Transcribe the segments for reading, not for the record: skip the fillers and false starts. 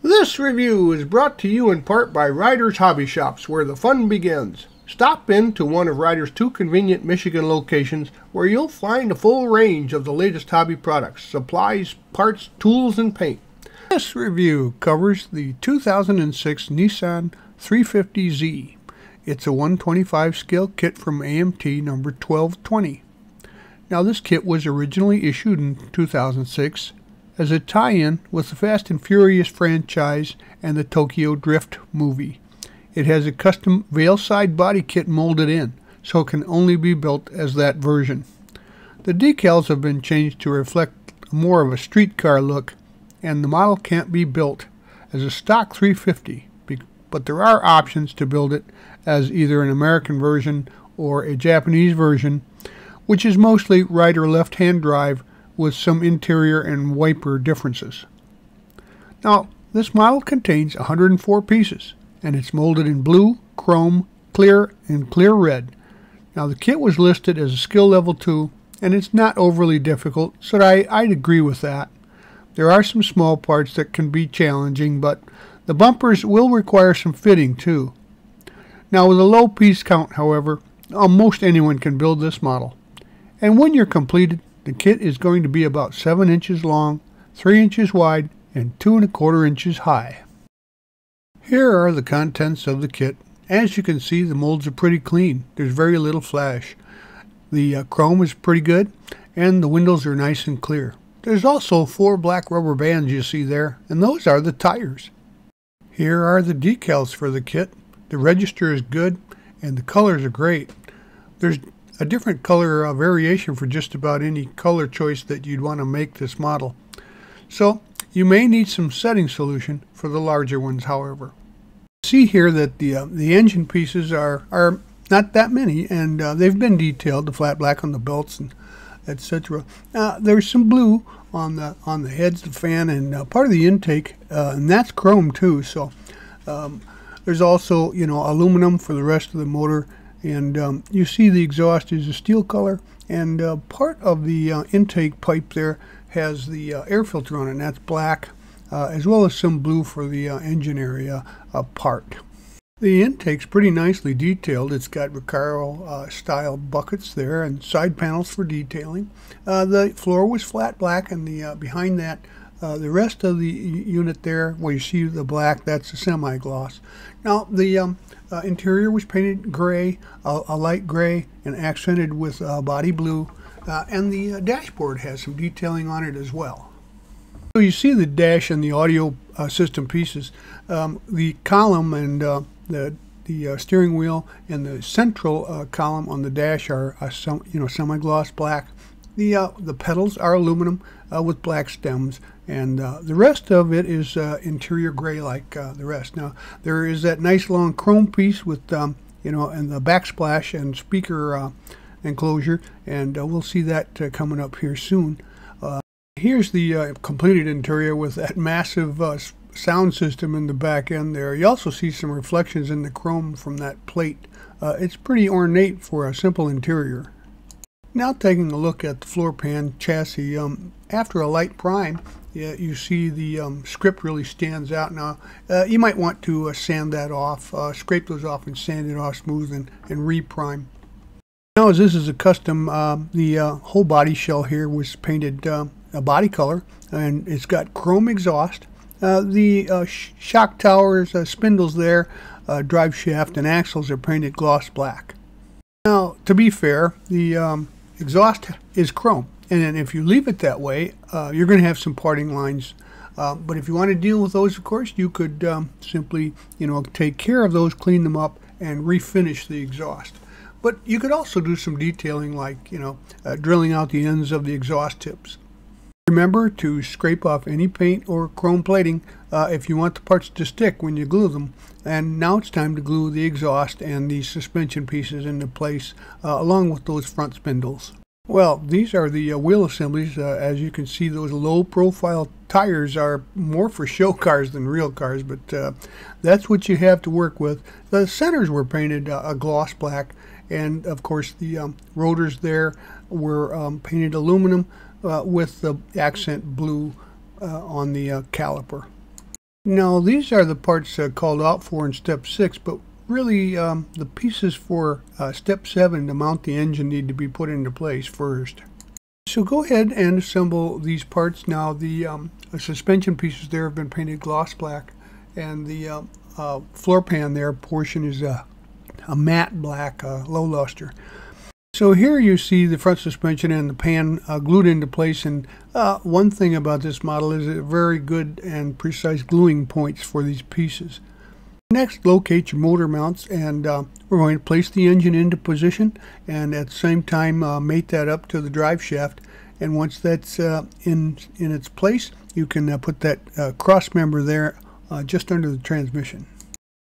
This review is brought to you in part by Ryder's Hobby Shops, where the fun begins. Stop in to one of Ryder's 2 convenient Michigan locations where you'll find a full range of the latest hobby products, supplies, parts, tools, and paint. This review covers the 2006 Nissan 350Z. It's a 125 scale kit from AMT number 1220. Now this kit was originally issued in 2006 as a tie-in with the Fast and Furious franchise and the Tokyo Drift movie. It has a custom veil side body kit molded in, so it can only be built as that version. The decals have been changed to reflect more of a street car look, and the model can't be built as a stock 350, but there are options to build it as either an American version or a Japanese version, which is mostly right or left-hand drive with some interior and wiper differences. Now, this model contains 104 pieces, and it's molded in blue, chrome, clear, and clear red. Now, the kit was listed as a skill level 2, and it's not overly difficult, so I'd agree with that. There are some small parts that can be challenging, but the bumpers will require some fitting too. Now, with a low piece count, however, most anyone can build this model. And when you're completed, the kit is going to be about 7 inches long, 3 inches wide, and 2¼ inches high. Here are the contents of the kit. As you can see, the molds are pretty clean. There's very little flash. The chrome is pretty good, and the windows are nice and clear. There's also 4 black rubber bands you see there, and those are the tires. Here are the decals for the kit. The register is good, and the colors are great. There's a different color variation for just about any color choice that you'd want to make this model. So you may need some setting solution for the larger ones, however. See here that the engine pieces are not that many, and they've been detailed, the flat black on the belts and etc. There's some blue on the heads, the fan, and part of the intake, and that's chrome too. So there's also, aluminum for the rest of the motor. And you see the exhaust is a steel color, and part of the intake pipe there has the air filter on it, and that's black, as well as some blue for the engine area part. The intake's pretty nicely detailed. It's got Recaro style buckets there and side panels for detailing. The floor was flat black, and the behind that, the rest of the unit there, where you see the black, that's a semi-gloss. Now the interior was painted gray, a light gray, and accented with body blue, and the dashboard has some detailing on it as well. So you see the dash and the audio system pieces. The column and the steering wheel and the central column on the dash are semi-gloss black. The pedals are aluminum with black stems, and the rest of it is interior gray like the rest. Now there is that nice long chrome piece with and the backsplash and speaker enclosure, and we'll see that coming up here soon. Here's the completed interior with that massive sound system in the back end there. You also see some reflections in the chrome from that plate. It's pretty ornate for a simple interior. Now taking a look at the floor pan chassis, after a light prime, you see the script really stands out. Now you might want to sand that off, scrape those off and sand it off smooth and re-prime. Now as this is a custom, the whole body shell here was painted a body color, and it's got chrome exhaust. The shock towers, spindles there, drive shaft and axles are painted gloss black. Now to be fair, the exhaust is chrome, and if you leave it that way, you're going to have some parting lines. But if you want to deal with those, of course, you could simply, take care of those, clean them up, and refinish the exhaust. But you could also do some detailing, like drilling out the ends of the exhaust tips. Remember to scrape off any paint or chrome plating if you want the parts to stick when you glue them. And now it's time to glue the exhaust and the suspension pieces into place along with those front spindles. Well, these are the wheel assemblies. As you can see, those low profile tires are more for show cars than real cars, but that's what you have to work with. The centers were painted a gloss black, and of course the rotors there were painted aluminum with the accent blue on the caliper. Now these are the parts called out for in step 6, but really the pieces for step 7 to mount the engine need to be put into place first. So go ahead and assemble these parts. Now the suspension pieces there have been painted gloss black, and the floor pan there portion is a matte black, low luster. So here you see the front suspension and the pan glued into place, and one thing about this model is very good and precise gluing points for these pieces. Next, locate your motor mounts, and we're going to place the engine into position, and at the same time mate that up to the drive shaft. And once that's in its place, you can put that cross member there just under the transmission.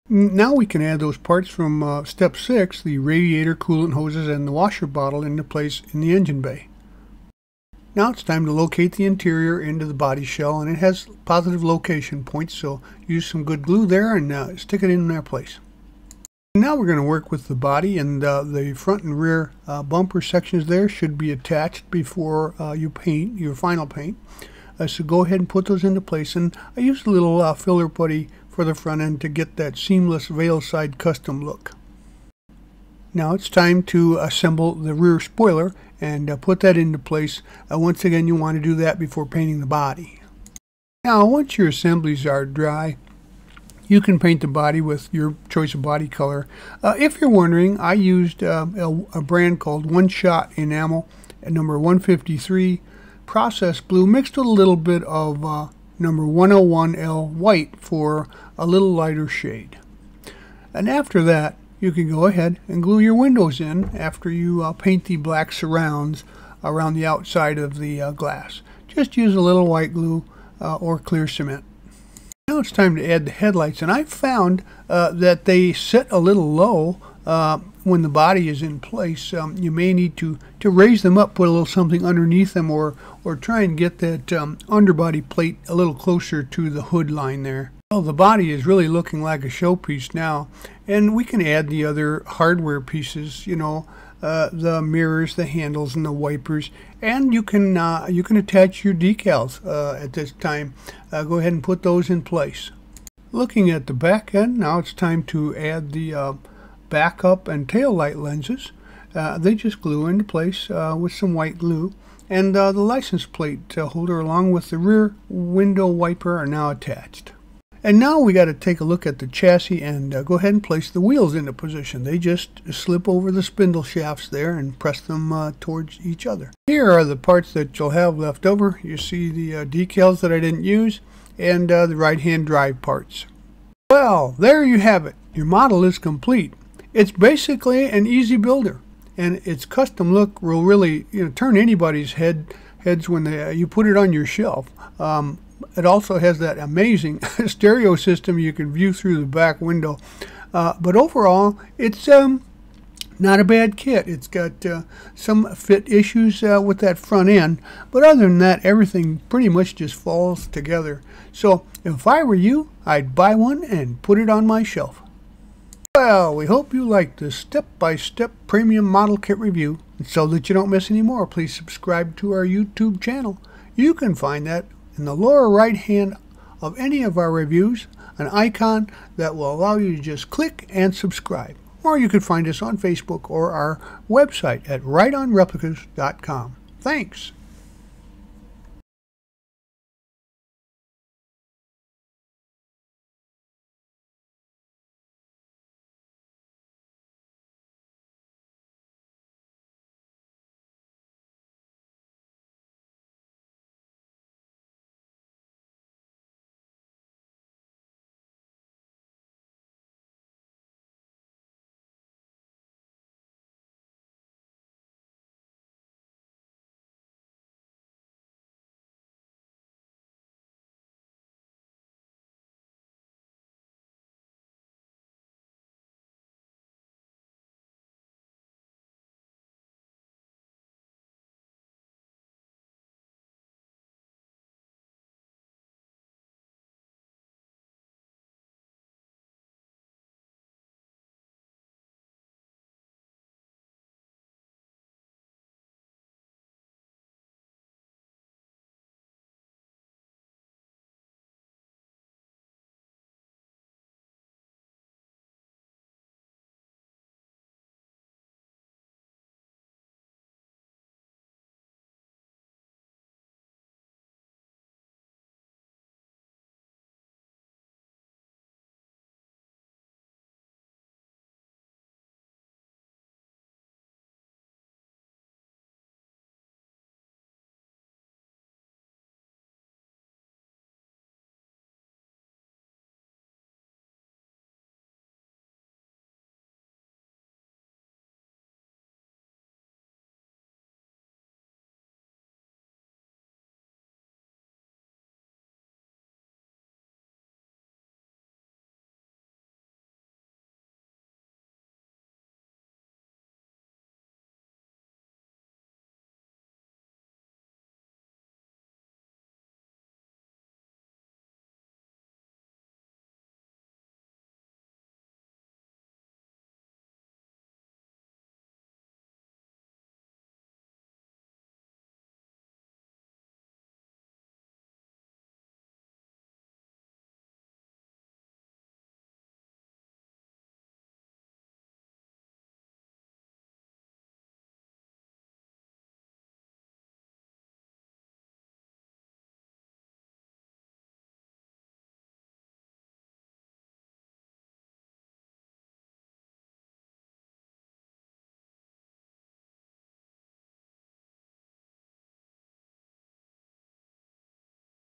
Now we can add those parts from step 6, the radiator, coolant hoses, and the washer bottle, into place in the engine bay. Now it's time to locate the interior into the body shell, and it has positive location points, so use some good glue there and stick it in their place. Now we're going to work with the body, and the front and rear bumper sections there should be attached before you paint your final paint. So go ahead and put those into place, and I used a little filler putty for the front end to get that seamless veil side custom look. Now it's time to assemble the rear spoiler and put that into place. Once again, you want to do that before painting the body. Now once your assemblies are dry, you can paint the body with your choice of body color. If you're wondering, I used a brand called One Shot Enamel at number 153 processed blue mixed with a little bit of number 101L white for a little lighter shade. And after that, you can go ahead and glue your windows in after you paint the black surrounds around the outside of the glass. Just use a little white glue or clear cement. Now it's time to add the headlights, and I found that they sit a little low when the body is in place. You may need to raise them up, put a little something underneath them, or try and get that underbody plate a little closer to the hood line there. Well, the body is really looking like a showpiece now, and we can add the other hardware pieces, you know, the mirrors, the handles, and the wipers, and you can attach your decals at this time. Go ahead and put those in place. Looking at the back end, now it's time to add the backup and tail light lenses. They just glue into place with some white glue, and the license plate holder along with the rear window wiper are now attached. And now we got to take a look at the chassis and go ahead and place the wheels into position. They just slip over the spindle shafts there and press them towards each other. Here are the parts that you'll have left over. You see the decals that I didn't use, and the right-hand drive parts. Well, there you have it. Your model is complete. It's basically an easy builder, and its custom look will really turn anybody's heads when you put it on your shelf. It also has that amazing stereo system you can view through the back window. But overall, it's not a bad kit. It's got some fit issues with that front end, but other than that, everything pretty much just falls together. So if I were you, I'd buy one and put it on my shelf. Well, we hope you liked this step-by-step premium model kit review. And so that you don't miss any more, please subscribe to our YouTube channel. You can find that in the lower right hand of any of our reviews, an icon that will allow you to just click and subscribe. Or you can find us on Facebook or our website at rightonreplicas.com. Thanks.